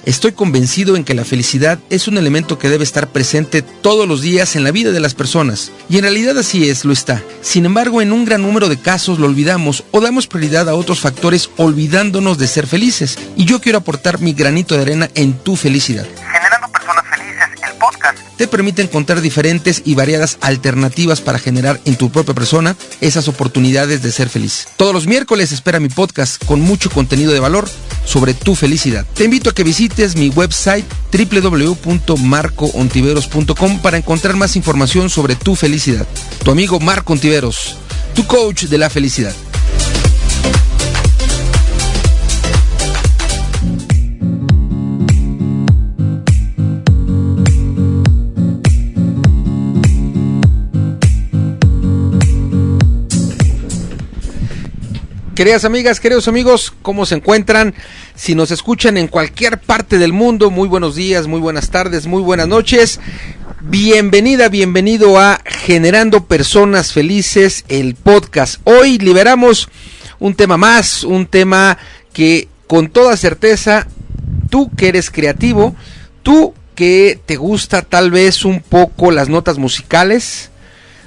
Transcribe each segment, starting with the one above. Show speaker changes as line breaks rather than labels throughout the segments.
Estoy convencido en que la felicidad es un elemento que debe estar presente todos los días en la vida de las personas. Y en realidad así es, lo está. Sin embargo, en un gran número de casos lo olvidamos o damos prioridad a otros factores olvidándonos de ser felices. Y yo quiero aportar mi granito de arena en tu felicidad.
Generando Personas Felices, el podcast,
te permite encontrar diferentes y variadas alternativas para generar en tu propia persona esas oportunidades de ser feliz. Todos los miércoles espera mi podcast con mucho contenido de valor sobre tu felicidad. Te invito a que visites mi website www.marcoontiveros.com para encontrar más información sobre tu felicidad. Tu amigo Marco Ontiveros, tu coach de la felicidad. Queridas amigas, queridos amigos, ¿cómo se encuentran? Si nos escuchan en cualquier parte del mundo, muy buenos días, muy buenas tardes, muy buenas noches. Bienvenida, bienvenido a Generando Personas Felices, el podcast. Hoy liberamos un tema más, un tema que con toda certeza, tú que eres creativo, tú que te gusta tal vez un poco las notas musicales,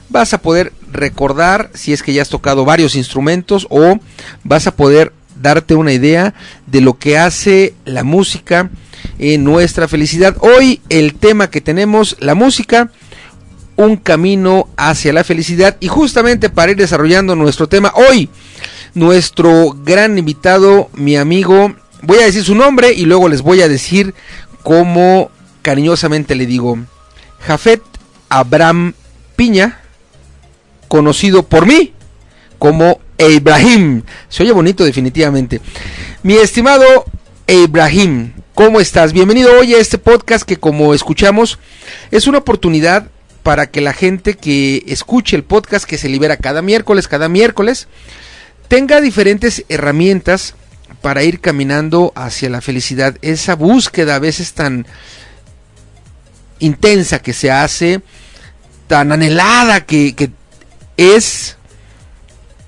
vas a poder recordar si es que ya has tocado varios instrumentos o vas a poder darte una idea de lo que hace la música en nuestra felicidad. Hoy el tema que tenemos, la música, un camino hacia la felicidad, y justamente para ir desarrollando nuestro tema hoy, nuestro gran invitado, mi amigo, voy a decir su nombre y luego les voy a decir cómo cariñosamente le digo, Jafet Abraham Piña, conocido por mí como Ibrahim. Se oye bonito definitivamente. Mi estimado Ibrahim, ¿cómo estás? Bienvenido hoy a este podcast que, como escuchamos, es una oportunidad para que la gente que escuche el podcast, que se libera cada miércoles, tenga diferentes herramientas para ir caminando hacia la felicidad. Esa búsqueda a veces tan intensa que se hace, tan anhelada que es,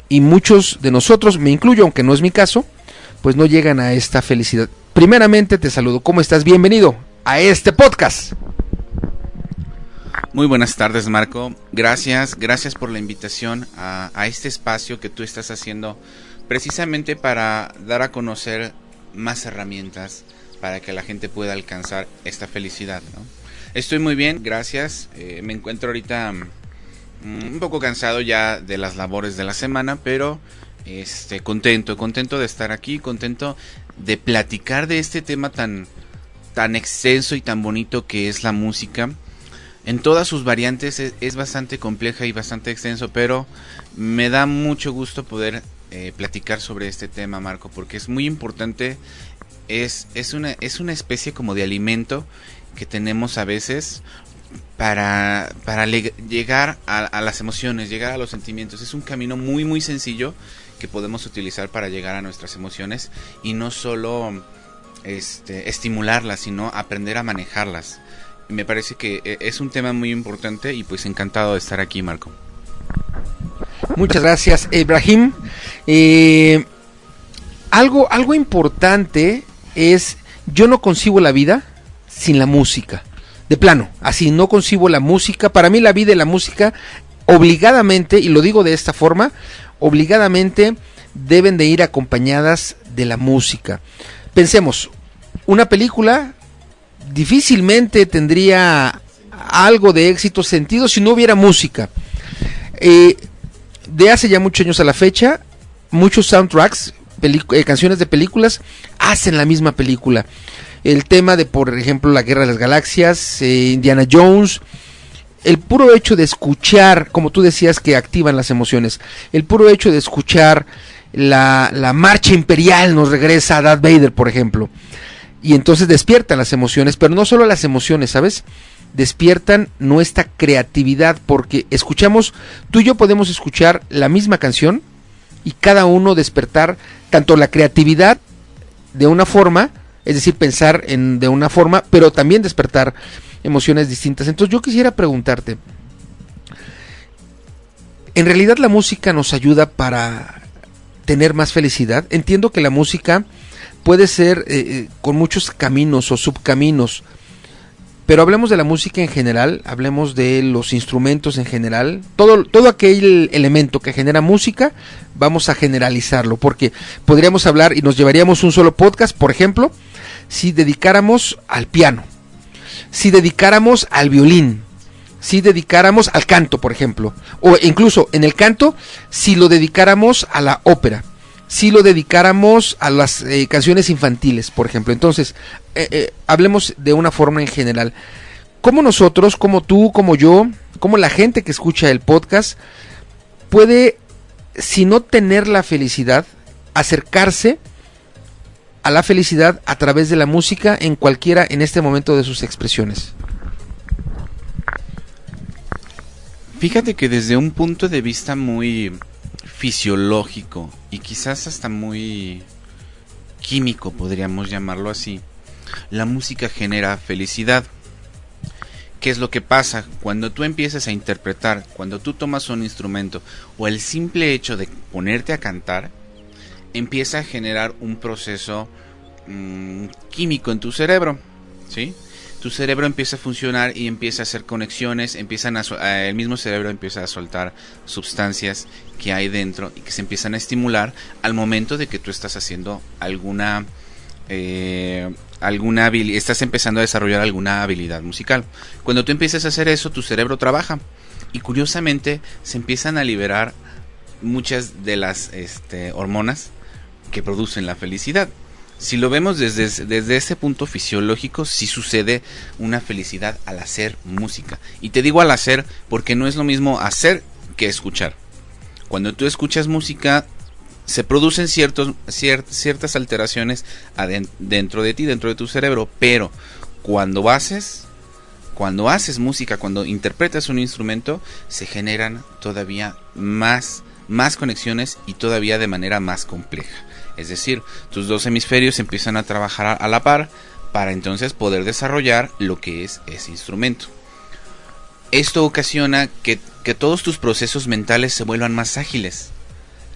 y muchos de nosotros, me incluyo, aunque no es mi caso, pues no llegan a esta felicidad. Primeramente te saludo, ¿cómo estás? Bienvenido a este podcast.
Muy buenas tardes, Marco. Gracias por la invitación a este espacio que tú estás haciendo precisamente para dar a conocer más herramientas para que la gente pueda alcanzar esta felicidad, ¿no? Estoy muy bien, gracias. Me encuentro ahorita un poco cansado ya de las labores de la semana, pero contento de estar aquí, contento de platicar de este tema tan extenso y tan bonito que es la música. En todas sus variantes es bastante compleja y bastante extenso, pero me da mucho gusto poder platicar sobre este tema, Marco, porque es muy importante. Es una especie como de alimento que tenemos a veces para llegar a las emociones, llegar a los sentimientos. Es un camino muy muy sencillo que podemos utilizar para llegar a nuestras emociones y no solo estimularlas, sino aprender a manejarlas. Me parece que es un tema muy importante y pues encantado de estar aquí, Marco.
Muchas gracias, Ibrahim. Algo importante es, yo no concibo la vida sin la música. De plano, así no concibo la música. Para mí la vida y la música obligadamente, y lo digo de esta forma, obligadamente deben de ir acompañadas de la música. Pensemos, una película difícilmente tendría algo de éxito, sentido, si no hubiera música. De hace ya muchos años a la fecha, muchos soundtracks, canciones de películas, hacen la misma película. El tema de, por ejemplo, la Guerra de las Galaxias, Indiana Jones, el puro hecho de escuchar, como tú decías, que activan las emociones, el puro hecho de escuchar la marcha imperial nos regresa a Darth Vader, por ejemplo, y entonces despiertan las emociones, pero no solo las emociones, ¿sabes? Despiertan nuestra creatividad, porque escuchamos, tú y yo podemos escuchar la misma canción y cada uno despertar tanto la creatividad de una forma, es decir, pensar de una forma, pero también despertar emociones distintas. Entonces yo quisiera preguntarte, ¿en realidad la música nos ayuda para tener más felicidad? Entiendo que la música puede ser con muchos caminos o subcaminos. Pero hablemos de la música en general, hablemos de los instrumentos en general, todo aquel elemento que genera música, vamos a generalizarlo, porque podríamos hablar y nos llevaríamos un solo podcast, por ejemplo, si dedicáramos al piano, si dedicáramos al violín, si dedicáramos al canto, por ejemplo, o incluso en el canto, si lo dedicáramos a la ópera, si lo dedicáramos a las canciones infantiles, por ejemplo. Entonces, hablemos de una forma en general. ¿Cómo nosotros, como tú, como yo, como la gente que escucha el podcast, puede, si no tener la felicidad, acercarse a la felicidad a través de la música en cualquiera, en este momento de sus expresiones?
Fíjate que desde un punto de vista muy fisiológico y quizás hasta muy químico, podríamos llamarlo así, la música genera felicidad. ¿Qué es lo que pasa? Cuando tú empiezas a interpretar, cuando tú tomas un instrumento o el simple hecho de ponerte a cantar, empieza a generar un proceso químico en tu cerebro, ¿sí? Tu cerebro empieza a funcionar y empieza a hacer conexiones, el mismo cerebro empieza a soltar sustancias que hay dentro y que se empiezan a estimular al momento de que tú estás haciendo alguna habilidad, estás empezando a desarrollar alguna habilidad musical. Cuando tú empiezas a hacer eso, tu cerebro trabaja y curiosamente se empiezan a liberar muchas de las hormonas que producen la felicidad. Si lo vemos desde ese punto fisiológico, sí sucede una felicidad al hacer música. Y te digo al hacer porque no es lo mismo hacer que escuchar. Cuando tú escuchas música, se producen ciertas alteraciones dentro de ti, dentro de tu cerebro. Pero cuando haces música, cuando interpretas un instrumento, se generan todavía más conexiones y todavía de manera más compleja. Es decir, tus dos hemisferios empiezan a trabajar a la par para entonces poder desarrollar lo que es ese instrumento. Esto ocasiona que todos tus procesos mentales se vuelvan más ágiles.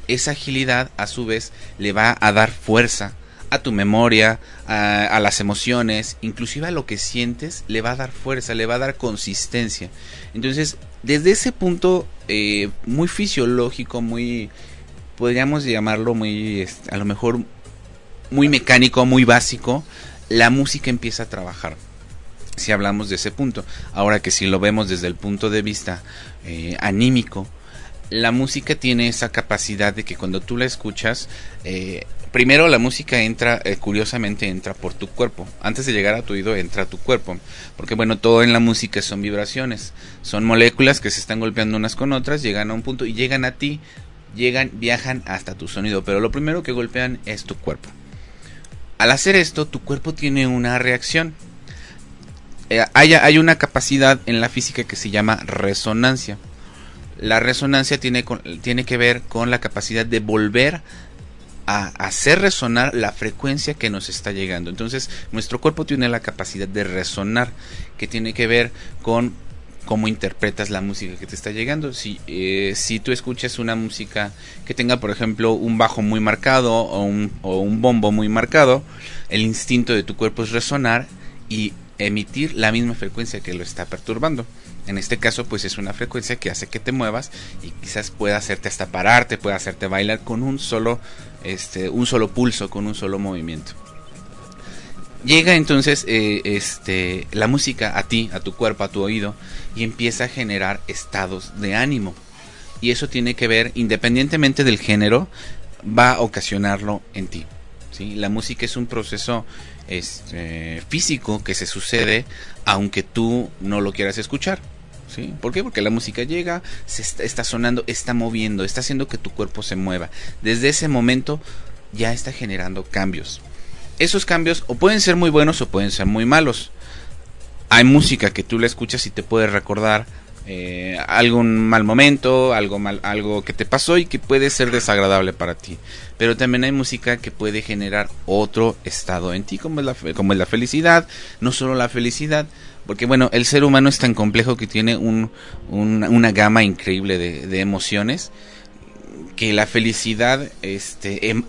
Esa agilidad a su vez le va a dar fuerza a tu memoria, a las emociones, inclusive a lo que sientes, le va a dar fuerza, le va a dar consistencia. Entonces, desde ese punto muy fisiológico, podríamos llamarlo muy, a lo mejor muy mecánico, muy básico, la música empieza a trabajar. Si hablamos de ese punto. Ahora que si lo vemos desde el punto de vista anímico, la música tiene esa capacidad de que cuando tú la escuchas, primero la música curiosamente entra por tu cuerpo. Antes de llegar a tu oído entra a tu cuerpo. Porque bueno, todo en la música son vibraciones. Son moléculas que se están golpeando unas con otras, llegan a un punto y llegan a ti. Viajan hasta tu sonido, pero lo primero que golpean es tu cuerpo. Al hacer esto, tu cuerpo tiene una reacción. Hay una capacidad en la física que se llama resonancia. La resonancia tiene que ver con la capacidad de volver a hacer resonar la frecuencia que nos está llegando. Entonces, nuestro cuerpo tiene la capacidad de resonar, que tiene que ver con cómo interpretas la música que te está llegando. Si tú escuchas una música que tenga, por ejemplo, un bajo muy marcado o un bombo muy marcado, el instinto de tu cuerpo es resonar y emitir la misma frecuencia que lo está perturbando. En este caso, pues es una frecuencia que hace que te muevas y quizás pueda hacerte hasta pararte, pueda hacerte bailar con un solo pulso, con un solo movimiento. Llega entonces la música a ti, a tu cuerpo, a tu oído, y empieza a generar estados de ánimo. Y eso tiene que ver, independientemente del género, va a ocasionarlo en ti, ¿sí? La música es un proceso físico que se sucede aunque tú no lo quieras escuchar, ¿sí? ¿Por qué? Porque la música llega, está sonando, está moviendo, está haciendo que tu cuerpo se mueva. Desde ese momento ya está generando cambios. Esos cambios o pueden ser muy buenos o pueden ser muy malos. Hay música que tú la escuchas y te puede recordar algún mal momento, algo que te pasó y que puede ser desagradable para ti. Pero también hay música que puede generar otro estado en ti, como es la felicidad. No solo la felicidad, porque bueno, el ser humano es tan complejo que tiene una gama increíble de emociones. que la felicidad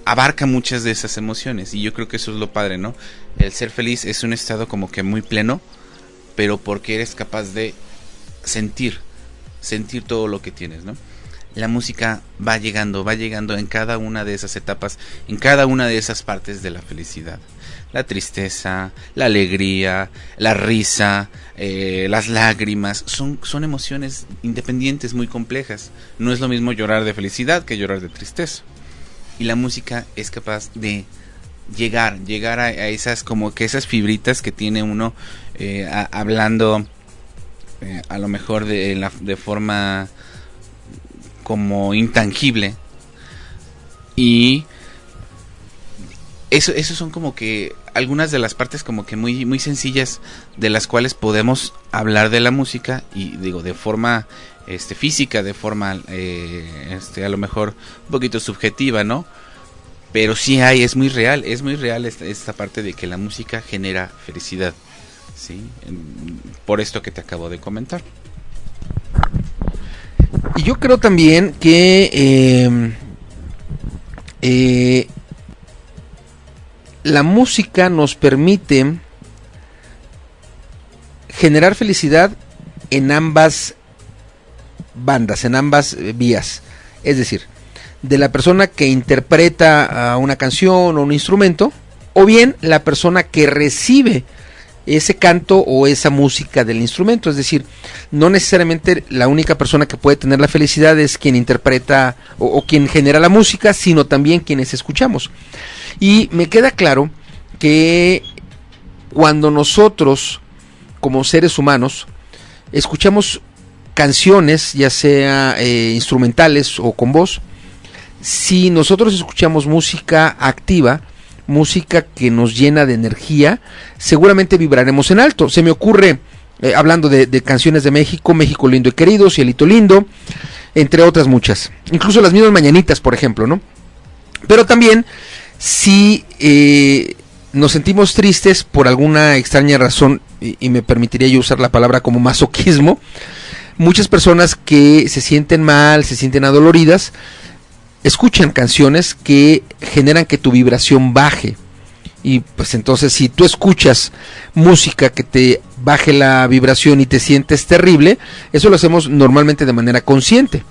abarca muchas de esas emociones, y yo creo que eso es lo padre, ¿no? El ser feliz es un estado como que muy pleno, pero porque eres capaz de sentir todo lo que tienes, ¿no? La música va llegando en cada una de esas etapas, en cada una de esas partes de la felicidad. La tristeza, la alegría, la risa, las lágrimas, son emociones independientes muy complejas. No es lo mismo llorar de felicidad que llorar de tristeza. Y la música es capaz de llegar a esas, como que esas fibritas que tiene uno hablando a lo mejor de forma como intangible, y eso son como que algunas de las partes como que muy, muy sencillas de las cuales podemos hablar de la música, y digo de forma física, de forma a lo mejor un poquito subjetiva, ¿no? Pero sí es muy real esta parte de que la música genera felicidad, ¿sí? Por esto que te acabo de comentar.
Y yo creo también que la música nos permite generar felicidad en ambas bandas, en ambas vías. Es decir, de la persona que interpreta una canción o un instrumento, o bien la persona que recibe ese canto o esa música del instrumento. Es decir, no necesariamente la única persona que puede tener la felicidad es quien interpreta o quien genera la música, sino también quienes escuchamos. Y me queda claro que cuando nosotros, como seres humanos, escuchamos canciones, ya sea instrumentales o con voz, si nosotros escuchamos música activa, música que nos llena de energía, seguramente vibraremos en alto. Se me ocurre, hablando de canciones de México, México lindo y querido, Cielito lindo, entre otras muchas. Incluso las mismas mañanitas, por ejemplo, ¿no? Pero también, si nos sentimos tristes por alguna extraña razón, y me permitiría yo usar la palabra como masoquismo, muchas personas que se sienten mal, se sienten adoloridas, escuchan canciones que generan que tu vibración baje. Y pues entonces, si tú escuchas música que te baje la vibración y te sientes terrible, eso lo hacemos normalmente de manera consciente.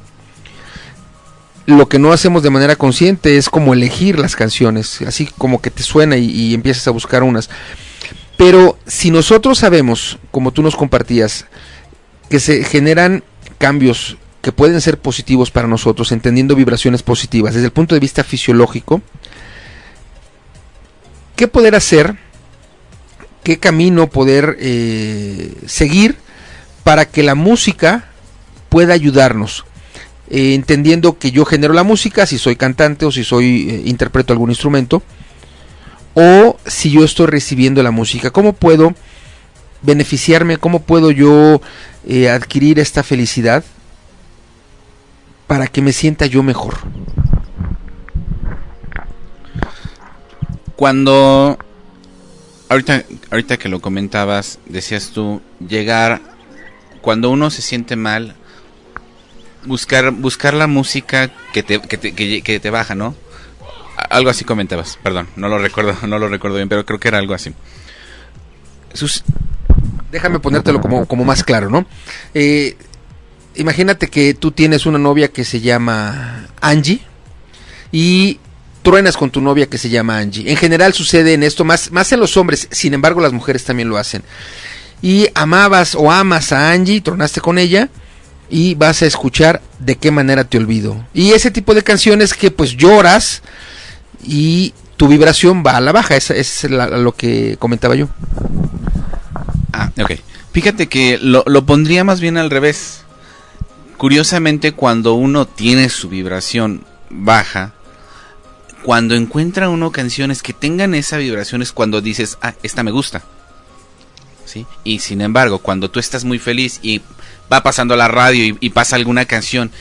Lo que no hacemos de manera consciente es como elegir las canciones, así como que te suena y empiezas a buscar unas. Pero si nosotros sabemos, como tú nos compartías, que se generan cambios que pueden ser positivos para nosotros, entendiendo vibraciones positivas desde el punto de vista fisiológico, ¿qué poder hacer? ¿Qué camino poder seguir para que la música pueda ayudarnos? Entendiendo que yo genero la música, si soy cantante o si soy interpreto algún instrumento, o si yo estoy recibiendo la música, ¿cómo puedo beneficiarme? ¿Cómo puedo yo adquirir esta felicidad para que me sienta yo mejor?
Cuando ahorita que lo comentabas, decías tú, llegar cuando uno se siente mal, buscar la música que te baja, ¿no? Algo así comentabas, perdón, no lo recuerdo bien, pero creo que era algo así.
Déjame ponértelo como más claro, ¿no? Imagínate que tú tienes una novia que se llama Angie y truenas con tu novia que se llama Angie. En general sucede en esto, más en los hombres, sin embargo las mujeres también lo hacen. Y amabas o amas a Angie, tronaste con ella y vas a escuchar De qué manera te olvido. Y ese tipo de canciones que pues lloras y tu vibración va a la baja, es lo que comentaba yo.
Ok. Fíjate que lo pondría más bien al revés. Curiosamente, cuando uno tiene su vibración baja, cuando encuentra uno canciones que tengan esa vibración es cuando dices, esta me gusta, ¿sí? Y sin embargo, cuando tú estás muy feliz y va pasando la radio y pasa alguna canción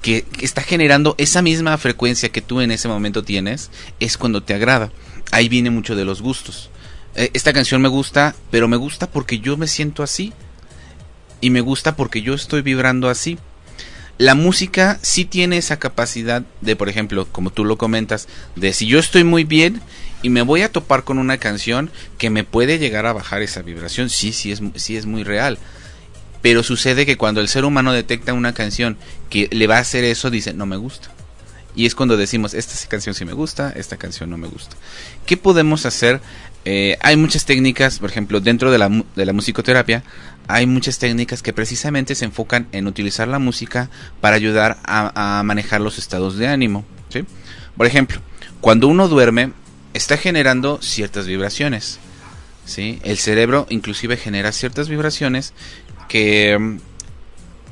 que está generando esa misma frecuencia que tú en ese momento tienes, es cuando te agrada. Ahí viene mucho de los gustos. Esta canción me gusta, pero me gusta porque yo me siento así y me gusta porque yo estoy vibrando así. la música sí tiene esa capacidad de, por ejemplo, como tú lo comentas, de si yo estoy muy bien y me voy a topar con una canción que me puede llegar a bajar esa vibración, sí es muy real. Pero sucede que cuando el ser humano detecta una canción que le va a hacer eso, dice, no me gusta. Y es cuando decimos, esta canción sí me gusta, esta canción no me gusta. ¿Qué podemos hacer? Hay muchas técnicas, por ejemplo, dentro de la musicoterapia, hay muchas técnicas que precisamente se enfocan en utilizar la música para ayudar a manejar los estados de ánimo, ¿sí? Por ejemplo, cuando uno duerme, está generando ciertas vibraciones, ¿sí? El cerebro inclusive genera ciertas vibraciones que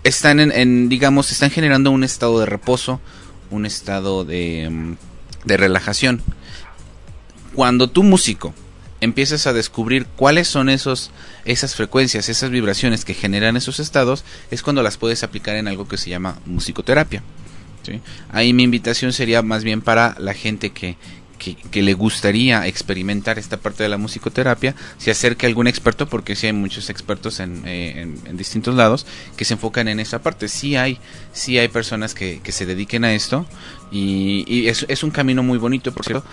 están están generando un estado de reposo, un estado de relajación. Cuando tú, músico, empiezas a descubrir cuáles son esas frecuencias, esas vibraciones que generan esos estados, es cuando las puedes aplicar en algo que se llama musicoterapia, ¿sí? Ahí mi invitación sería más bien para la gente que le gustaría experimentar esta parte de la musicoterapia, se acerque a algún experto, porque sí hay muchos expertos en distintos lados que se enfocan en esa parte. Sí hay personas que se dediquen a esto, y es un camino muy bonito. Por cierto,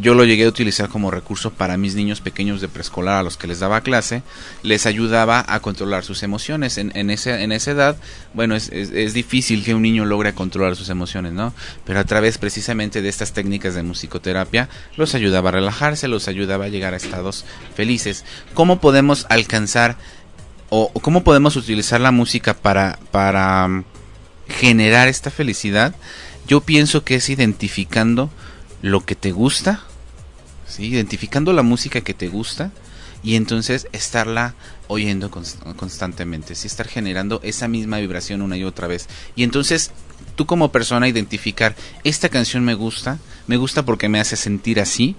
yo lo llegué a utilizar como recurso para mis niños pequeños de preescolar a los que les daba clase. Les ayudaba a controlar sus emociones. En esa edad, bueno, es difícil que un niño logre controlar sus emociones, ¿no? Pero a través precisamente de estas técnicas de musicoterapia los ayudaba a relajarse, los ayudaba a llegar a estados felices. ¿Cómo podemos alcanzar o cómo podemos utilizar la música para generar esta felicidad? Yo pienso que es identificando lo que te gusta, ¿sí? Identificando la música que te gusta, y entonces estarla oyendo constantemente, ¿sí? Estar generando esa misma vibración una y otra vez. Y entonces tú como persona identificar, esta canción me gusta porque me hace sentir así,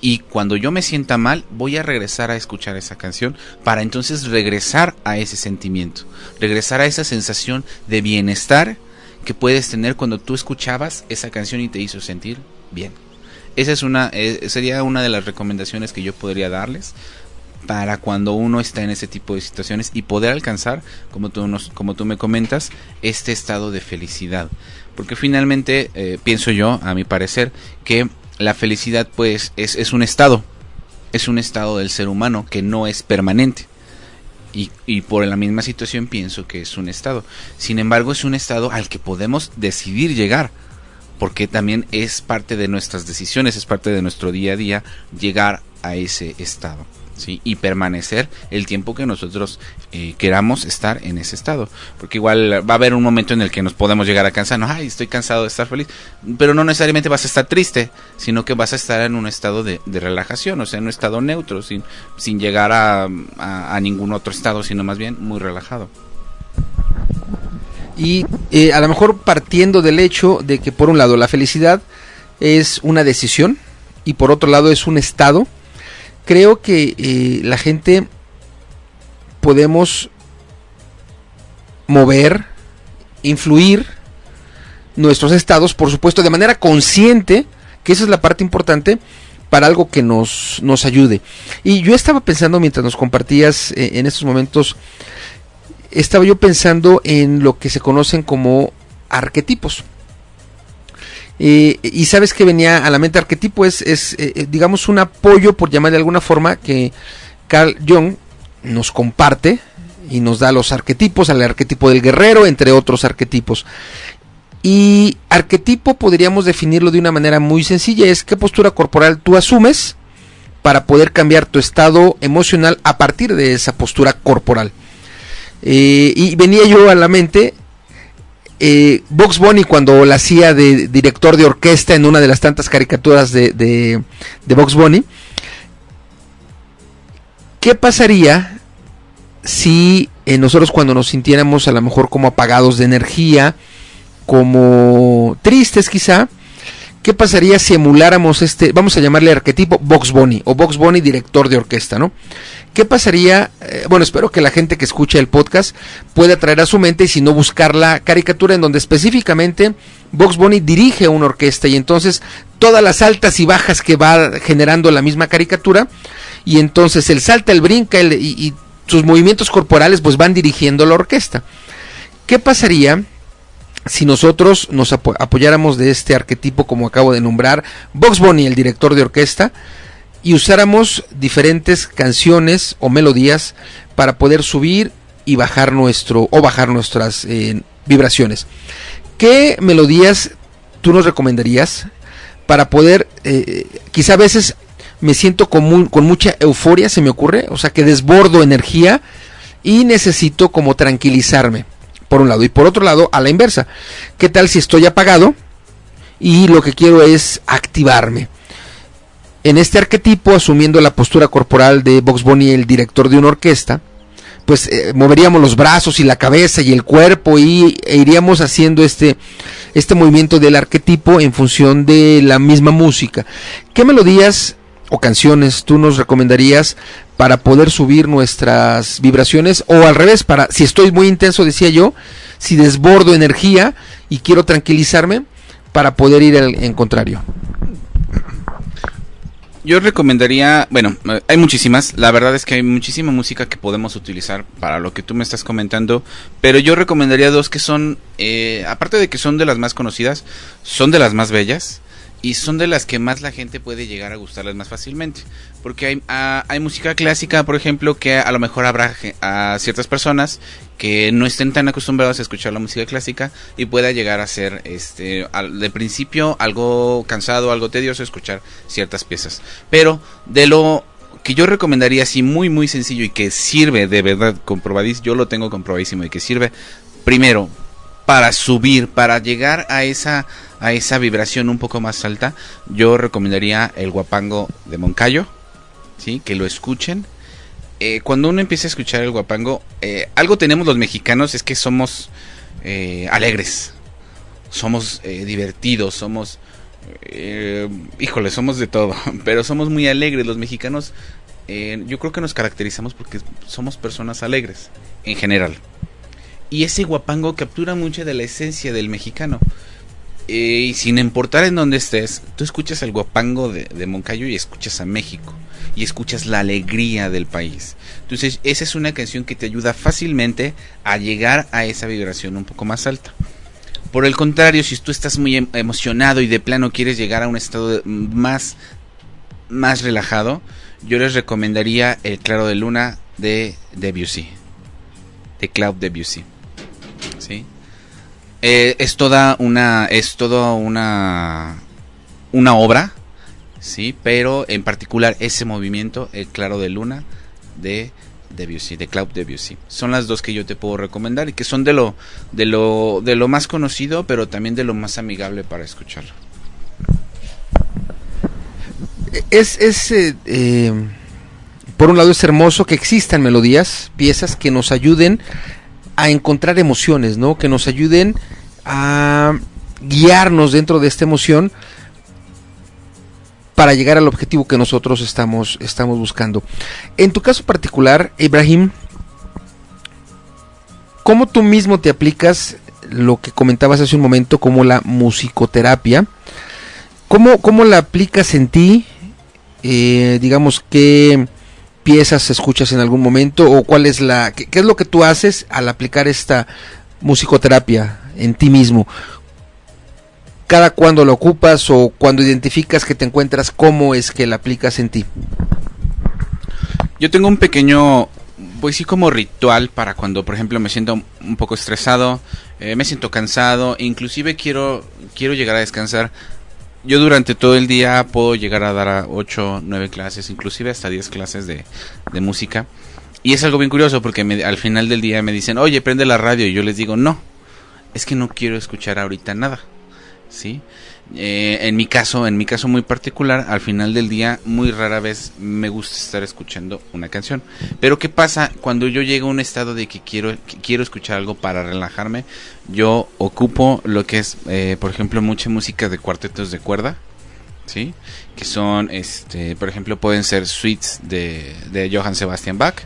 y cuando yo me sienta mal voy a regresar a escuchar esa canción para entonces regresar a ese sentimiento, regresar a esa sensación de bienestar que puedes tener cuando tú escuchabas esa canción y te hizo sentir bien. Esa sería una de las recomendaciones que yo podría darles para cuando uno está en ese tipo de situaciones y poder alcanzar, como tú me comentas, este estado de felicidad. Porque finalmente pienso yo, a mi parecer, que la felicidad pues es un estado del ser humano que no es permanente. Y por la misma situación pienso que es un estado. Sin embargo, es un estado al que podemos decidir llegar, porque también es parte de nuestras decisiones, es parte de nuestro día a día llegar a ese estado, ¿sí? Y permanecer el tiempo que nosotros queramos estar en ese estado, porque igual va a haber un momento en el que nos podemos llegar a cansar. Ay, estoy cansado de estar feliz, pero no necesariamente vas a estar triste, sino que vas a estar en un estado de relajación, o sea, en un estado neutro, sin llegar a ningún otro estado, sino más bien muy relajado.
Y a lo mejor partiendo del hecho de que por un lado la felicidad es una decisión y por otro lado es un estado, creo que la gente podemos mover, influir nuestros estados, por supuesto, de manera consciente, que esa es la parte importante, para algo que nos ayude. Y yo estaba pensando, mientras nos compartías en estos momentos, estaba yo pensando en lo que se conocen como arquetipos. Y sabes que venía a la mente arquetipo, es digamos un apoyo, por llamar de alguna forma, que Carl Jung nos comparte y nos da los arquetipos, al arquetipo del guerrero, entre otros arquetipos. Y arquetipo podríamos definirlo de una manera muy sencilla, es qué postura corporal tú asumes para poder cambiar tu estado emocional a partir de esa postura corporal. Y venía yo a la mente Bugs Bunny, cuando la hacía de director de orquesta en una de las tantas caricaturas de Bugs Bunny. ¿Qué pasaría si nosotros, cuando nos sintiéramos a lo mejor como apagados de energía, como tristes quizá, qué pasaría si emuláramos vamos a llamarle arquetipo Bugs Bunny, o Bugs Bunny director de orquesta, ¿no? ¿Qué pasaría? Bueno, espero que la gente que escuche el podcast pueda traer a su mente, y si no, buscar la caricatura en donde específicamente Bugs Bunny dirige una orquesta, y entonces todas las altas y bajas que va generando la misma caricatura, y entonces él salta, él brinca, y sus movimientos corporales pues van dirigiendo la orquesta. ¿Qué pasaría si nosotros nos apoyáramos de este arquetipo, como acabo de nombrar, Bugs Bunny, el director de orquesta, y usáramos diferentes canciones o melodías para poder subir y bajar nuestras vibraciones. ¿Qué melodías tú nos recomendarías para poder, quizá a veces me siento con mucha euforia, se me ocurre, o sea que desbordo energía y necesito como tranquilizarme, por un lado, y por otro lado, a la inversa, ¿qué tal si estoy apagado y lo que quiero es activarme? En este arquetipo, asumiendo la postura corporal de Bugs Bunny, el director de una orquesta, pues moveríamos los brazos y la cabeza y el cuerpo e iríamos haciendo este movimiento del arquetipo en función de la misma música. ¿Qué melodías o canciones tú nos recomendarías para poder subir nuestras vibraciones? O al revés, para si estoy muy intenso, decía yo, si desbordo energía y quiero tranquilizarme, para poder ir en contrario.
Yo recomendaría, bueno, hay muchísimas, la verdad es que hay muchísima música que podemos utilizar para lo que tú me estás comentando, pero yo recomendaría dos que son, aparte de que son de las más conocidas, son de las más bellas y son de las que más la gente puede llegar a gustarles más fácilmente, porque hay música clásica, por ejemplo, que a lo mejor habrá a ciertas personas que no estén tan acostumbrados a escuchar la música clásica y pueda llegar a ser de principio algo cansado, algo tedioso escuchar ciertas piezas. Pero de lo que yo recomendaría así muy muy sencillo y que sirve de verdad comprobadísimo, yo lo tengo comprobadísimo y que sirve primero para subir, para llegar a esa vibración un poco más alta, yo recomendaría el Huapango de Moncayo, ¿sí? Que lo escuchen. Cuando uno empieza a escuchar el Huapango, algo tenemos los mexicanos, es que somos alegres, somos divertidos, somos somos de todo, pero somos muy alegres los mexicanos. Yo creo que nos caracterizamos porque somos personas alegres en general, y ese Huapango captura mucho de la esencia del mexicano. Y sin importar en dónde estés, tú escuchas el Huapango de Moncayo y escuchas a México y escuchas la alegría del país. Entonces esa es una canción que te ayuda fácilmente a llegar a esa vibración un poco más alta. Por el contrario, si tú estás muy emocionado y de plano quieres llegar a un estado más relajado, yo les recomendaría el Claro de Luna de Debussy, de Claude Debussy, ¿sí? Es toda una obra, sí, pero en particular ese movimiento, el Claro de Luna de Debussy, de Claude Debussy, son las dos que yo te puedo recomendar y que son de lo más conocido, pero también de lo más amigable para escuchar.
Por un lado es hermoso que existan melodías, piezas que nos ayuden a encontrar emociones, ¿no? Que nos ayuden a guiarnos dentro de esta emoción para llegar al objetivo que nosotros estamos buscando. En tu caso particular, Ibrahim, ¿cómo tú mismo te aplicas lo que comentabas hace un momento como la musicoterapia? ¿Cómo la aplicas en ti? Digamos, ¿qué piezas escuchas en algún momento? ¿O cuál es qué es lo que tú haces al aplicar esta musicoterapia en ti mismo? ¿Cada cuándo lo ocupas o cuando identificas que te encuentras, cómo es que la aplicas en ti?
Yo tengo un pequeño, pues sí, como ritual para cuando, por ejemplo, me siento un poco estresado, me siento cansado, inclusive quiero llegar a descansar. Yo durante todo el día puedo llegar a dar a 8, 9 clases, inclusive hasta 10 clases de música. Y es algo bien curioso porque al final del día me dicen, oye, prende la radio. Y yo les digo, no, es que no quiero escuchar ahorita nada, ¿sí? En mi caso muy particular, al final del día muy rara vez me gusta estar escuchando una canción. Pero ¿qué pasa cuando yo llego a un estado de que quiero escuchar algo para relajarme? Yo ocupo lo que es, por ejemplo, mucha música de cuartetos de cuerda, ¿sí? Que son, por ejemplo, pueden ser suites de Johann Sebastian Bach.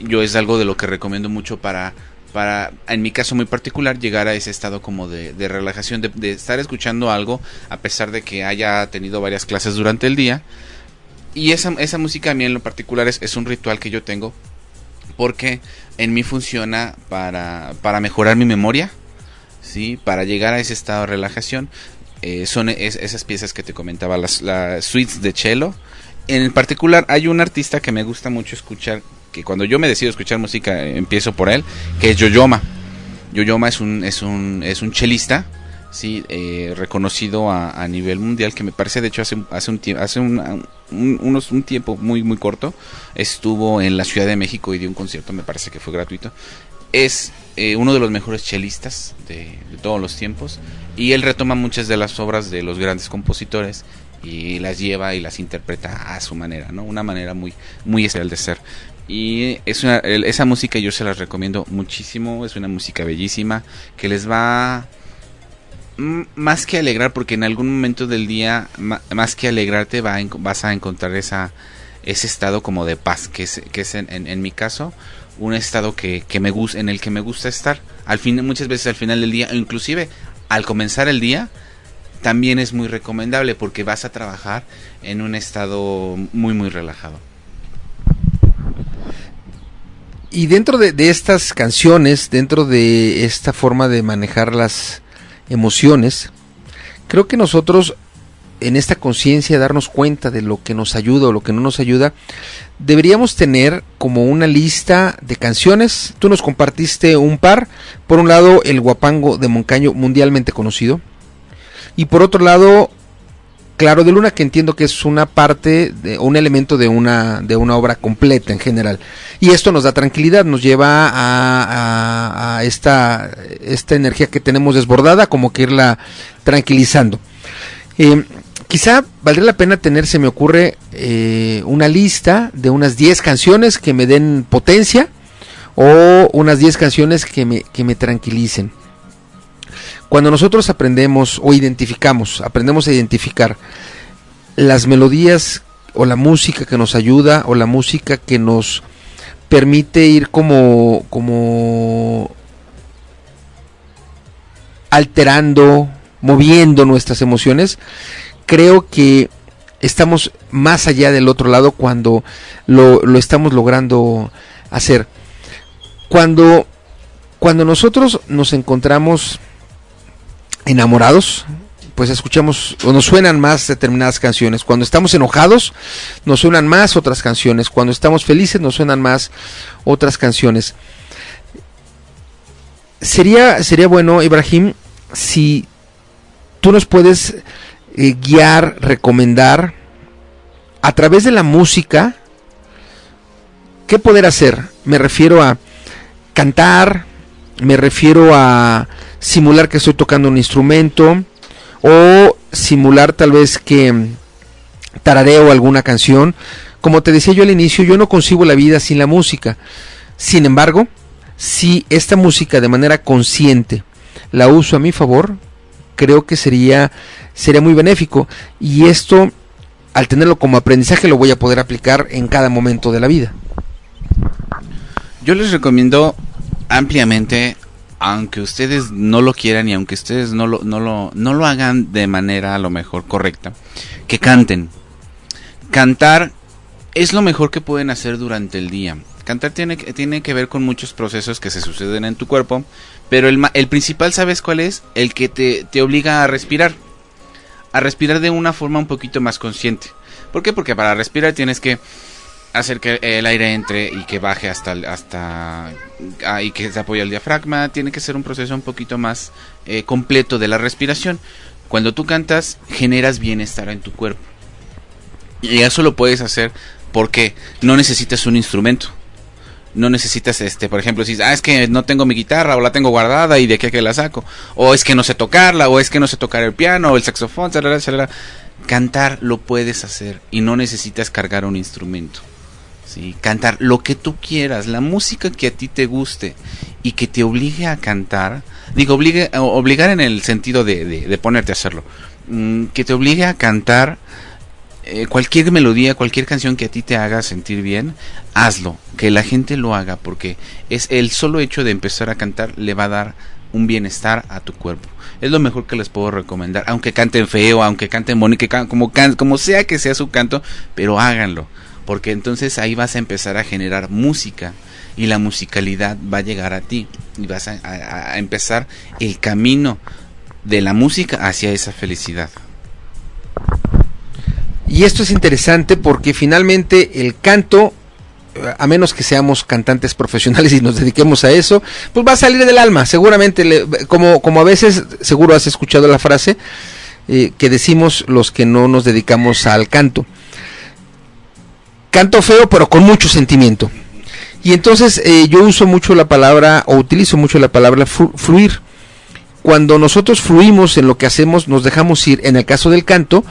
Yo es algo de lo que recomiendo mucho para, en mi caso muy particular, llegar a ese estado como de relajación, de estar escuchando algo a pesar de que haya tenido varias clases durante el día. Y esa música a mí en lo particular es un ritual que yo tengo, porque en mí funciona para mejorar mi memoria, ¿sí? Para llegar a ese estado de relajación. Son esas piezas que te comentaba, las suites de cello. En particular hay un artista que me gusta mucho escuchar, que cuando yo me decido escuchar música empiezo por él, que es Yo-Yo Ma. Yo-Yo Ma es un chelista, sí, reconocido a nivel mundial, que me parece, de hecho, hace un tiempo muy corto estuvo en la Ciudad de México y dio un concierto, me parece que fue gratuito. Es uno de los mejores chelistas de todos los tiempos, y él retoma muchas de las obras de los grandes compositores y las lleva y las interpreta a su manera, ¿no? Una manera muy especial de ser. Y esa música yo se las recomiendo muchísimo. Es una música bellísima que les va más que alegrar, porque en algún momento del día, más que alegrarte, vas a encontrar ese estado como de paz, que es en mi caso un estado en el que me gusta estar. Muchas veces al final del día, inclusive al comenzar el día, también es muy recomendable, porque vas a trabajar en un estado muy relajado.
Y dentro de estas canciones, dentro de esta forma de manejar las emociones, creo que nosotros, en esta conciencia de darnos cuenta de lo que nos ayuda o lo que no nos ayuda, deberíamos tener como una lista de canciones. Tú nos compartiste un par. Por un lado, el Huapango de Moncayo, mundialmente conocido, y por otro lado, Claro de Luna, que entiendo que es una parte, un elemento de una obra completa en general. Y esto nos da tranquilidad, nos lleva a esta energía que tenemos desbordada, como que irla tranquilizando. Quizá valdría la pena tener, se me ocurre, una lista de unas 10 canciones que me den potencia, o unas 10 canciones que me tranquilicen. Cuando nosotros aprendemos a identificar las melodías o la música que nos ayuda, o la música que nos permite ir como alterando, moviendo nuestras emociones, creo que estamos más allá del otro lado cuando lo estamos logrando hacer. Cuando nosotros nos encontramos enamorados, pues escuchamos o nos suenan más determinadas canciones. Cuando estamos enojados, nos suenan más otras canciones. Cuando estamos felices, nos suenan más otras canciones. Sería bueno, Ibrahim, si tú nos puedes guiar, recomendar a través de la música qué poder hacer. Me refiero a cantar, me refiero a simular que estoy tocando un instrumento, o simular tal vez que tarareo alguna canción. Como te decía yo al inicio, yo no concibo la vida sin la música. Sin embargo, si esta música de manera consciente la uso a mi favor, creo que sería muy benéfico, y esto, al tenerlo como aprendizaje, lo voy a poder aplicar en cada momento de la vida.
Yo les recomiendo ampliamente, aunque ustedes no lo quieran y aunque ustedes no lo hagan de manera a lo mejor correcta, que canten. Cantar es lo mejor que pueden hacer durante el día. Cantar tiene que ver con muchos procesos que se suceden en tu cuerpo, pero el principal, ¿sabes cuál es? El que te obliga a respirar de una forma un poquito más consciente. ¿Por qué? Porque para respirar tienes que hacer que el aire entre y que baje hasta y que se apoye el diafragma. Tiene que ser un proceso un poquito más completo de la respiración. Cuando tú cantas, generas bienestar en tu cuerpo, y eso lo puedes hacer porque no necesitas un instrumento. No necesitas, por ejemplo, si es que no tengo mi guitarra, o la tengo guardada y de aquí a que la saco, o es que no sé tocarla, o es que no sé tocar el piano o el saxofón, etc. Cantar lo puedes hacer y no necesitas cargar un instrumento. ¿Sí? Cantar lo que tú quieras, la música que a ti te guste y que te obligue a cantar. Digo, obligar en el sentido de ponerte a hacerlo. Que te obligue a cantar cualquier melodía, cualquier canción que a ti te haga sentir bien, hazlo. Que la gente lo haga, porque es el solo hecho de empezar a cantar le va a dar un bienestar a tu cuerpo. Es lo mejor que les puedo recomendar. Aunque canten feo, aunque canten bonito, como sea que sea su canto, pero háganlo. Porque entonces ahí vas a empezar a generar música, y la musicalidad va a llegar a ti y vas a empezar el camino de la música hacia esa felicidad.
Y esto es interesante porque finalmente el canto, a menos que seamos cantantes profesionales y nos dediquemos a eso, pues va a salir del alma, seguramente, como a veces, seguro has escuchado la frase que decimos los que no nos dedicamos al canto: canto feo pero con mucho sentimiento. Y entonces yo uso mucho la palabra, o utilizo mucho la palabra fluir. Cuando nosotros fluimos en lo que hacemos, nos dejamos ir. En el caso del canto,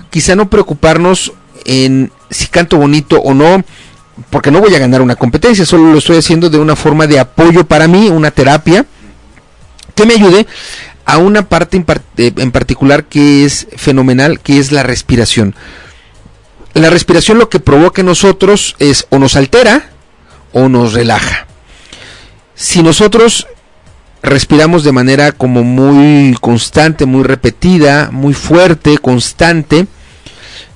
quizá no preocuparnos en si canto bonito o no, porque no voy a ganar una competencia, solo lo estoy haciendo de una forma de apoyo para mí, una terapia que me ayude a una parte en particular que es fenomenal, que es la respiración. La respiración lo que provoca en nosotros es o nos altera o nos relaja. Si nosotros respiramos de manera como muy constante, muy repetida, muy fuerte, constante,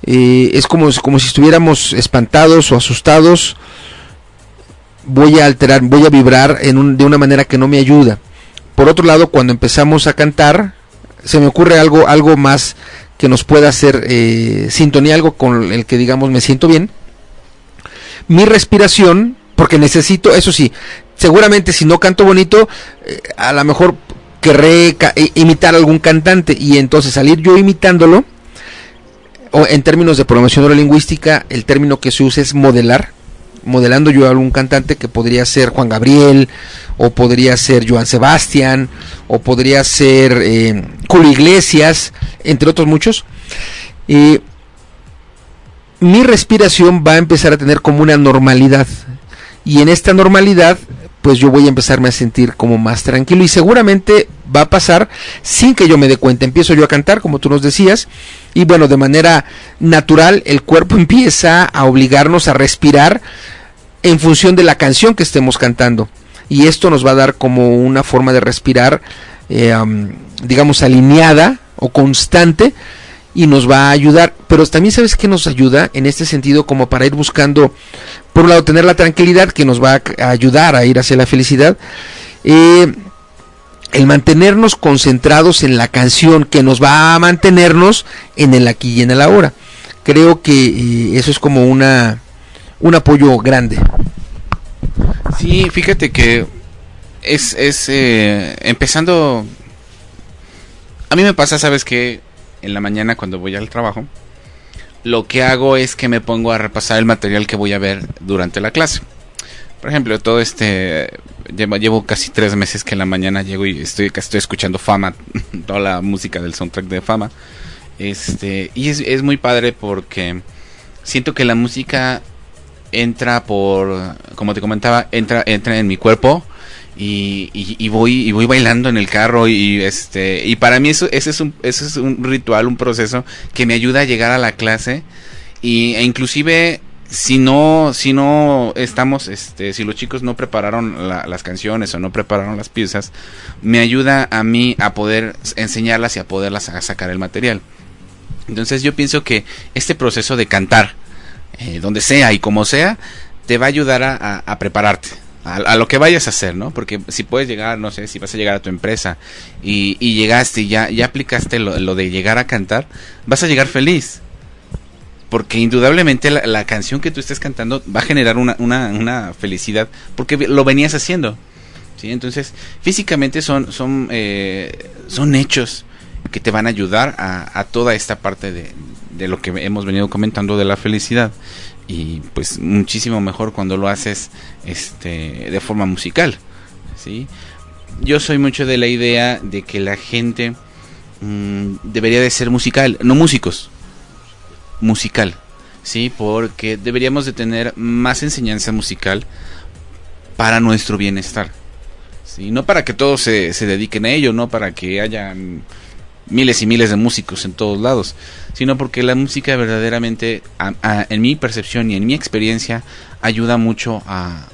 es como si estuviéramos espantados o asustados, voy a alterar, voy a vibrar de una manera que no me ayuda. Por otro lado, cuando empezamos a cantar, se me ocurre algo más que nos pueda hacer sintonía, algo con el que digamos me siento bien. Mi respiración, porque necesito, eso sí, seguramente si no canto bonito, a lo mejor querré imitar a algún cantante, y entonces salir yo imitándolo, o en términos de programación neurolingüística, el término que se usa es modelar, modelando yo a algún cantante que podría ser Juan Gabriel, o podría ser Joan Sebastián, o podría ser Julio Iglesias, entre otros muchos. Mi respiración va a empezar a tener como una normalidad, y en esta normalidad pues yo voy a empezarme a sentir como más tranquilo, y seguramente va a pasar sin que yo me dé cuenta. Empiezo yo a cantar, como tú nos decías, y bueno, de manera natural el cuerpo empieza a obligarnos a respirar en función de la canción que estemos cantando, y esto nos va a dar como una forma de respirar digamos alineada o constante, y nos va a ayudar. Pero también, ¿sabes qué nos ayuda en este sentido? Como para ir buscando, por un lado, tener la tranquilidad que nos va a ayudar a ir hacia la felicidad, el mantenernos concentrados en la canción, que nos va a mantenernos en el aquí y en el ahora. Creo que eso es como un apoyo grande.
Sí, fíjate que es empezando. A mí me pasa, ¿sabes qué? En la mañana, cuando voy al trabajo, lo que hago es que me pongo a repasar el material que voy a ver durante la clase. Por ejemplo, llevo casi 3 meses que en la mañana llego y estoy escuchando Fama, toda la música del soundtrack de Fama. Y es muy padre porque siento que la música entra como te comentaba, entra en mi cuerpo. Y voy bailando en el carro, y para mí ese es un ritual, un proceso que me ayuda a llegar a la clase, e inclusive si no estamos, si los chicos no prepararon las canciones o no prepararon las piezas, me ayuda a mí a poder enseñarlas y a poderlas sacar el material. Entonces yo pienso que este proceso de cantar, donde sea y como sea, te va a ayudar a prepararte a lo que vayas a hacer, ¿no? Porque si puedes llegar, no sé, si vas a llegar a tu empresa y llegaste y ya aplicaste lo de llegar a cantar, vas a llegar feliz, porque indudablemente la canción que tú estés cantando va a generar una felicidad, porque lo venías haciendo, ¿sí? Entonces físicamente son hechos que te van a ayudar a toda esta parte de lo que hemos venido comentando de la felicidad. Y pues muchísimo mejor cuando lo haces de forma musical, ¿sí? Yo soy mucho de la idea de que la gente debería de ser musical, no músicos, musical, ¿sí? Porque deberíamos de tener más enseñanza musical para nuestro bienestar, ¿sí? No para que todos se dediquen a ello, no para que haya miles y miles de músicos en todos lados, sino porque la música verdaderamente, en mi percepción y en mi experiencia, ayuda mucho a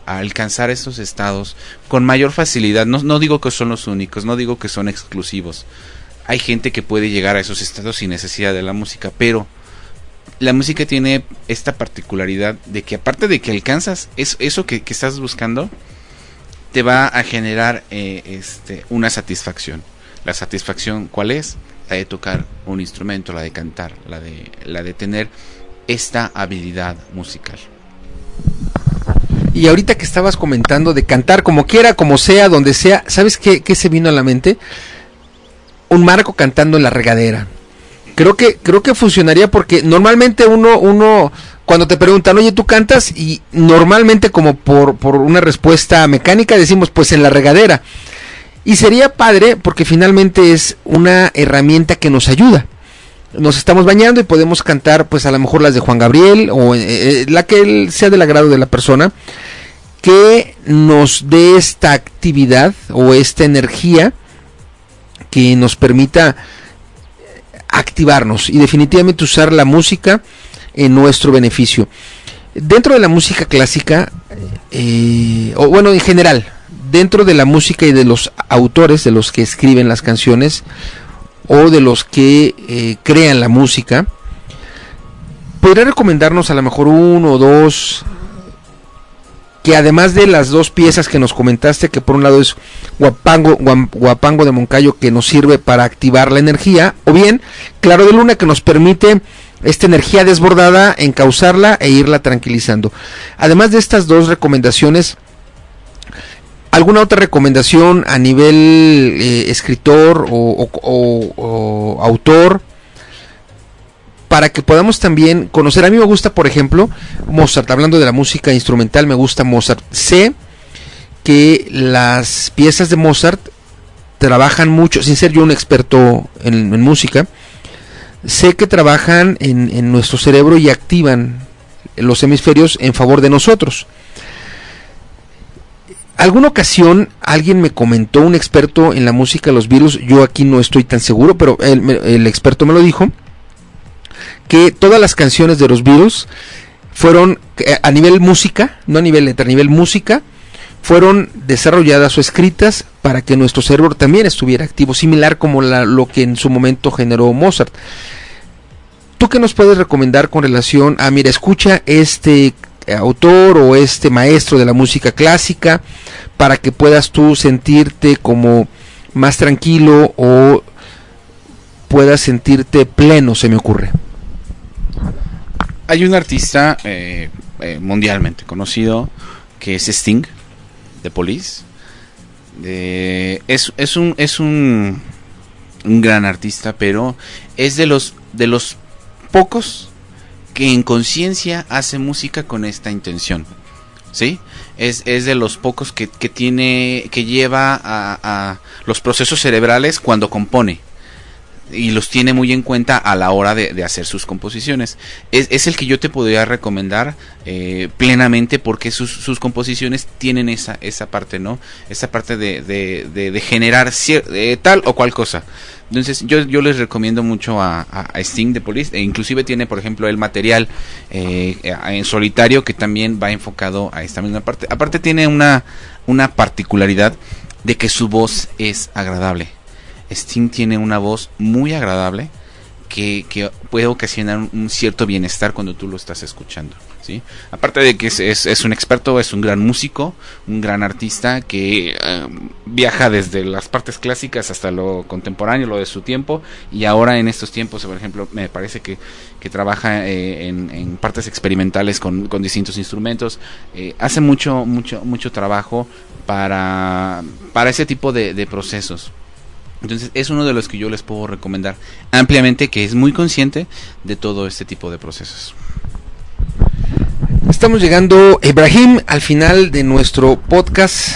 alcanzar estos estados con mayor facilidad. No digo que son los únicos, no digo que son exclusivos. Hay gente que puede llegar a esos estados sin necesidad de la música, pero la música tiene esta particularidad de que aparte de que alcanzas eso que estás buscando, te va a generar una satisfacción. La satisfacción, ¿cuál es? La de tocar un instrumento, la de cantar, la de tener esta habilidad musical.
Y ahorita que estabas comentando de cantar como quiera, como sea, donde sea, ¿sabes qué se vino a la mente? Un Marco cantando en la regadera. Creo que funcionaría porque normalmente uno cuando te preguntan, oye, ¿tú cantas? Y normalmente como por una respuesta mecánica decimos, pues en la regadera. Y sería padre porque finalmente es una herramienta que nos ayuda. Nos estamos bañando y podemos cantar pues a lo mejor las de Juan Gabriel o la que sea del agrado de la persona, que nos dé esta actividad o esta energía que nos permita activarnos y definitivamente usar la música en nuestro beneficio. Dentro de la música clásica, o bueno, en general, dentro de la música y de los autores, de los que escriben las canciones o de los que crean la música, podría recomendarnos a lo mejor uno o dos, que además de las dos piezas que nos comentaste, que por un lado es Guapango de Moncayo, que nos sirve para activar la energía, o bien Claro de Luna, que nos permite esta energía desbordada, encauzarla e irla tranquilizando. Además de estas dos recomendaciones, ¿alguna otra recomendación a nivel escritor o autor, para que podamos también conocer? A mí me gusta, por ejemplo, Mozart. Hablando de la música instrumental, me gusta Mozart. Sé que las piezas de Mozart trabajan mucho, sin ser yo un experto en música, sé que trabajan en nuestro cerebro y activan los hemisferios en favor de nosotros. Alguna ocasión alguien me comentó, un experto en la música, los Beatles, yo aquí no estoy tan seguro, pero el experto me lo dijo, que todas las canciones de los Beatles fueron, a nivel música, no a nivel letra, a nivel música, fueron desarrolladas o escritas para que nuestro cerebro también estuviera activo, similar como lo que en su momento generó Mozart. ¿Tú qué nos puedes recomendar con relación a, mira, escucha este autor o este maestro de la música clásica, para que puedas tú sentirte como más tranquilo o puedas sentirte pleno, se me ocurre?
Hay un artista mundialmente conocido que es Sting, de Police. Es un gran artista, pero es de los pocos que en conciencia hace música con esta intención, ¿sí? Es de los pocos que lleva a los procesos cerebrales cuando compone, y los tiene muy en cuenta a la hora de hacer sus composiciones. Es el que yo te podría recomendar plenamente, porque sus composiciones tienen esa parte, ¿no? Esa parte de generar tal o cual cosa. Entonces yo les recomiendo mucho a Sting de Police, e inclusive tiene, por ejemplo, el material en solitario que también va enfocado a esta misma parte. Aparte tiene una particularidad de que su voz es agradable. Sting tiene una voz muy agradable que puede ocasionar un cierto bienestar cuando tú lo estás escuchando, ¿sí? Aparte de que es un experto, es un gran músico, un gran artista que viaja desde las partes clásicas hasta lo contemporáneo, lo de su tiempo, y ahora en estos tiempos, por ejemplo, me parece que trabaja en partes experimentales con distintos instrumentos. Hace mucho trabajo para ese tipo de procesos. Entonces es uno de los que yo les puedo recomendar ampliamente, que es muy consciente de todo este tipo de procesos.
Estamos llegando, Ibrahim, al final de nuestro podcast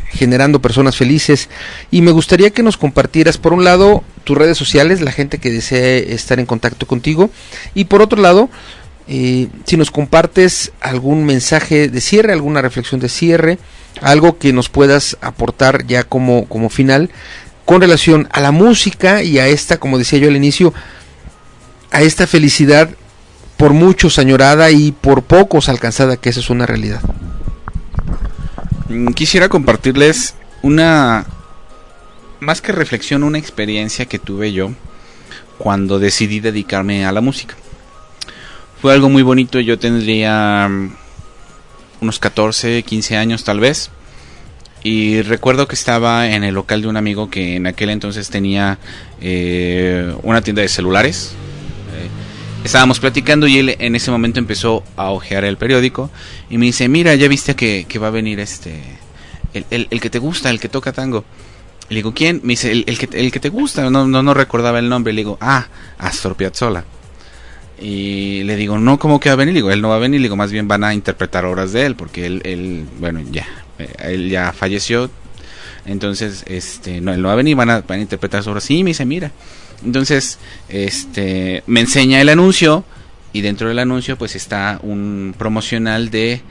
Generando Personas Felices, y me gustaría que nos compartieras, por un lado, tus redes sociales, la gente que desee estar en contacto contigo, y por otro lado, si nos compartes algún mensaje de cierre, alguna reflexión de cierre, algo que nos puedas aportar ya como final con relación a la música y a esta, como decía yo al inicio, a esta felicidad por muchos añorada y por pocos alcanzada, que esa es una realidad.
Quisiera compartirles más que reflexión, una experiencia que tuve yo cuando decidí dedicarme a la música. Fue algo muy bonito. Yo tendría unos 14, 15 años tal vez. Y recuerdo que estaba en el local de un amigo que en aquel entonces tenía una tienda de celulares. Estábamos platicando y él en ese momento empezó a hojear el periódico y me dice, mira, ya viste que va a venir el que te gusta, el que toca tango. Le digo, ¿quién? Me dice, el que te gusta. No recordaba el nombre. Le digo, Astor Piazzolla. Y le digo, no, ¿cómo que va a venir? Le digo, él no va a venir. Le digo, más bien van a interpretar obras de él, porque él ya falleció. Entonces, no, él no va a venir, van a interpretar sus obras. Sí, me dice, mira. Entonces, me enseña el anuncio, y dentro del anuncio pues está un promocional de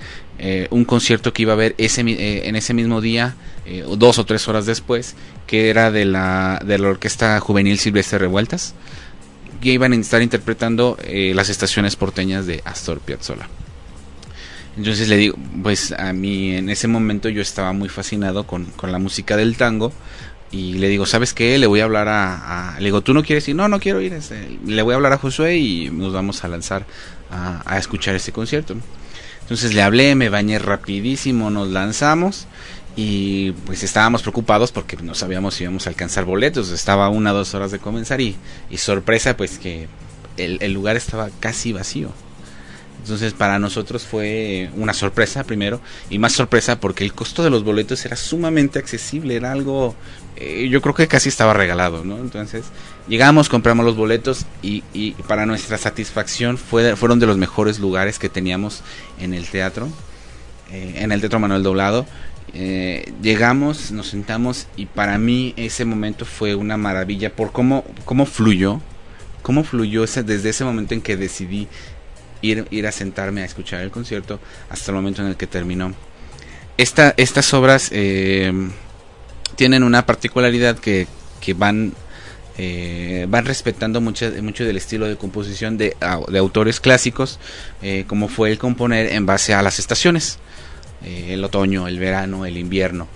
un concierto que iba a haber en ese mismo día, 2 o 3 horas después, que era de la Orquesta Juvenil Silvestre Revueltas, que iban a estar interpretando las estaciones porteñas de Astor Piazzolla. Entonces le digo, pues a mí en ese momento yo estaba muy fascinado con la música del tango. Y le digo, ¿sabes qué? Le voy a hablar le digo, ¿tú no quieres ir? No quiero ir. Le voy a hablar a Josué y nos vamos a lanzar a escuchar este concierto. Entonces le hablé, me bañé rapidísimo, nos lanzamos. Y pues estábamos preocupados porque no sabíamos si íbamos a alcanzar boletos. Estaba 1 o 2 horas de comenzar y sorpresa, pues que el lugar estaba casi vacío. Entonces para nosotros fue una sorpresa primero, y más sorpresa porque el costo de los boletos era sumamente accesible, era algo, yo creo que casi estaba regalado, ¿no? Entonces llegamos, compramos los boletos y para nuestra satisfacción fueron de los mejores lugares que teníamos en el teatro Manuel Doblado. Llegamos, nos sentamos y para mí ese momento fue una maravilla por cómo fluyó desde ese momento en que decidí ir a sentarme a escuchar el concierto hasta el momento en el que terminó. Estas obras tienen una particularidad que van respetando mucho del estilo de composición de autores clásicos, como fue el componer en base a las estaciones, el otoño, el verano, el invierno.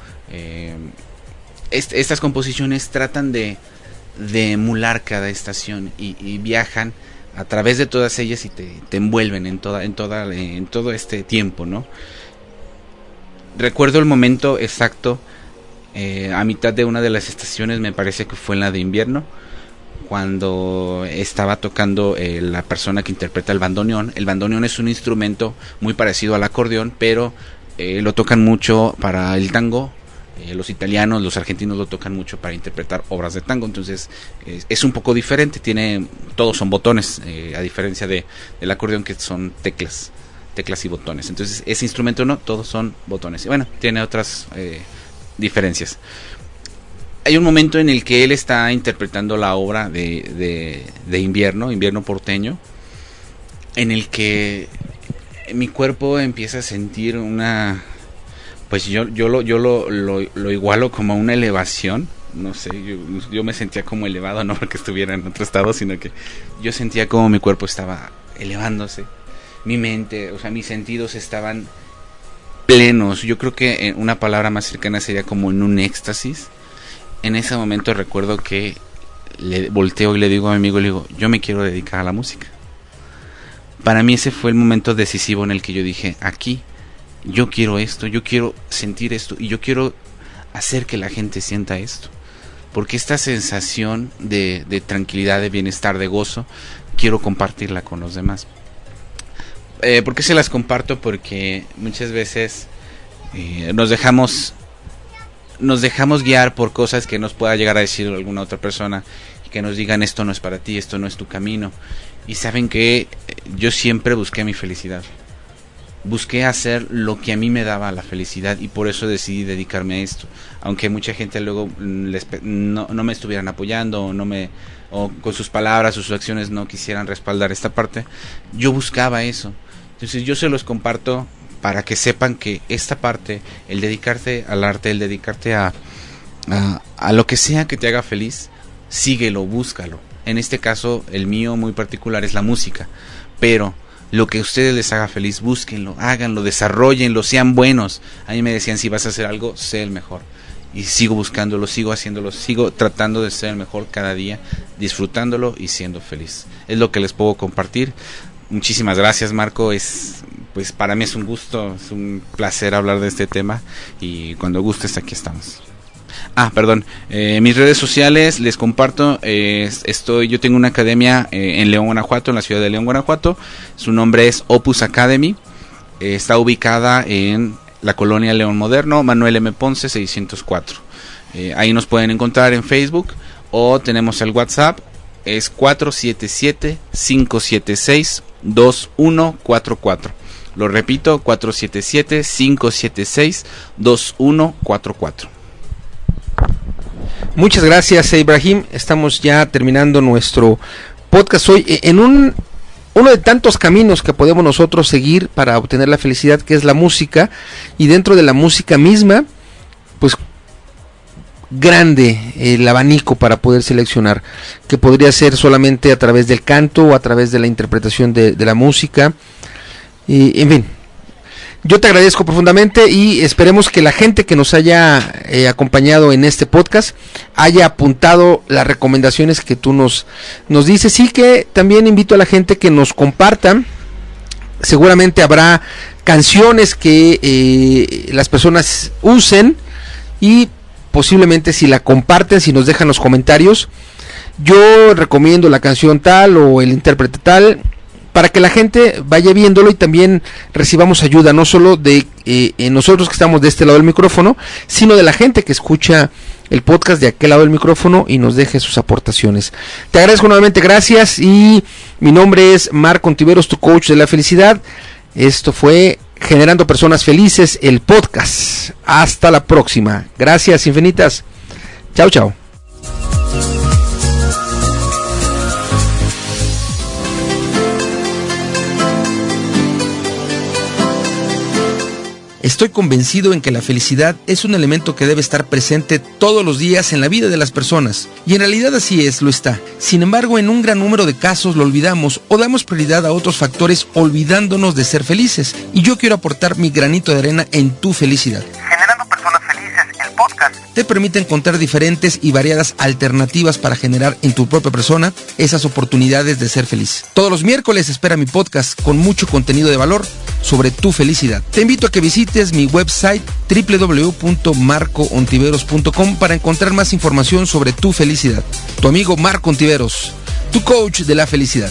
Estas composiciones tratan de emular cada estación y viajan a través de todas ellas y te envuelven en todo este tiempo, ¿no? Recuerdo el momento exacto, a mitad de una de las estaciones, me parece que fue en la de invierno, cuando estaba tocando la persona que interpreta el bandoneón. El bandoneón es un instrumento muy parecido al acordeón, pero lo tocan mucho para el tango. Los italianos, los argentinos lo tocan mucho para interpretar obras de tango. Entonces es un poco diferente, todos son botones, a diferencia del acordeón, que son teclas y botones. Entonces ese instrumento no, todos son botones. Y bueno, tiene otras diferencias. Hay un momento en el que él está interpretando la obra de invierno porteño, en el que mi cuerpo empieza a sentir una... Pues yo lo igualo como a una elevación, no sé, yo me sentía como elevado, no porque estuviera en otro estado, sino que yo sentía como mi cuerpo estaba elevándose, mi mente, o sea, mis sentidos estaban plenos. Yo creo que una palabra más cercana sería como en un éxtasis. En ese momento recuerdo que le volteo y le digo a mi amigo, le digo, yo me quiero dedicar a la música. Para mí ese fue el momento decisivo en el que yo dije, aquí yo quiero esto, yo quiero sentir esto y yo quiero hacer que la gente sienta esto, porque esta sensación de tranquilidad, de bienestar, de gozo, quiero compartirla con los demás. ¿Por qué se las comparto? Porque muchas veces nos dejamos guiar por cosas que nos pueda llegar a decir alguna otra persona, y que nos digan, esto no es para ti, esto no es tu camino. Y saben que yo siempre busqué mi felicidad. Busqué hacer lo que a mí me daba la felicidad, y por eso decidí dedicarme a esto. Aunque mucha gente luego no me estuvieran apoyando, o con sus palabras, sus acciones no quisieran respaldar esta parte, yo buscaba eso. Entonces yo se los comparto para que sepan que esta parte, el dedicarte al arte, el dedicarte a lo que sea que te haga feliz, síguelo, búscalo. En este caso, el mío muy particular es la música, pero lo que a ustedes les haga feliz, búsquenlo, háganlo, desarrollenlo, sean buenos. A mí me decían, si vas a hacer algo, sé el mejor. Y sigo buscándolo, sigo haciéndolo, sigo tratando de ser el mejor cada día, disfrutándolo y siendo feliz. Es lo que les puedo compartir. Muchísimas gracias, Marco. Pues para mí es un gusto, es un placer hablar de este tema y cuando gustes aquí estamos. Mis redes sociales les comparto. Yo tengo una academia en León, Guanajuato, en la ciudad de León, Guanajuato. Su nombre es Opus Academy. Está ubicada en la colonia León Moderno, Manuel M. Ponce 604. Ahí nos pueden encontrar en Facebook o tenemos el WhatsApp. Es 477-576-2144. Lo repito, 477-576-2144.
Muchas gracias, Ibrahim. Estamos ya terminando nuestro podcast hoy en uno de tantos caminos que podemos nosotros seguir para obtener la felicidad, que es la música, y dentro de la música misma, pues grande el abanico para poder seleccionar, que podría ser solamente a través del canto o a través de la interpretación de la música, y en fin. Yo te agradezco profundamente y esperemos que la gente que nos haya acompañado en este podcast haya apuntado las recomendaciones que tú nos dices, y que también invito a la gente que nos compartan. Seguramente habrá canciones que las personas usen y posiblemente si la comparten, si nos dejan los comentarios, yo recomiendo la canción tal o el intérprete tal, para que la gente vaya viéndolo y también recibamos ayuda, no solo de nosotros que estamos de este lado del micrófono, sino de la gente que escucha el podcast de aquel lado del micrófono y nos deje sus aportaciones. Te agradezco nuevamente, gracias, y mi nombre es Marco Ontiveros, tu coach de la felicidad. Esto fue Generando Personas Felices, el podcast. Hasta la próxima. Gracias infinitas. Chao, chao. Estoy convencido en que la felicidad es un elemento que debe estar presente todos los días en la vida de las personas. Y en realidad así es, lo está. Sin embargo, en un gran número de casos lo olvidamos o damos prioridad a otros factores olvidándonos de ser felices. Y yo quiero aportar mi granito de arena en tu felicidad.
Generando Personas Felices, el podcast.
Te permite encontrar diferentes y variadas alternativas para generar en tu propia persona esas oportunidades de ser feliz. Todos los miércoles espera mi podcast con mucho contenido de valor sobre tu felicidad. Te invito a que visites mi website www.marcoontiveros.com para encontrar más información sobre tu felicidad. Tu amigo Marco Ontiveros, tu coach de la felicidad.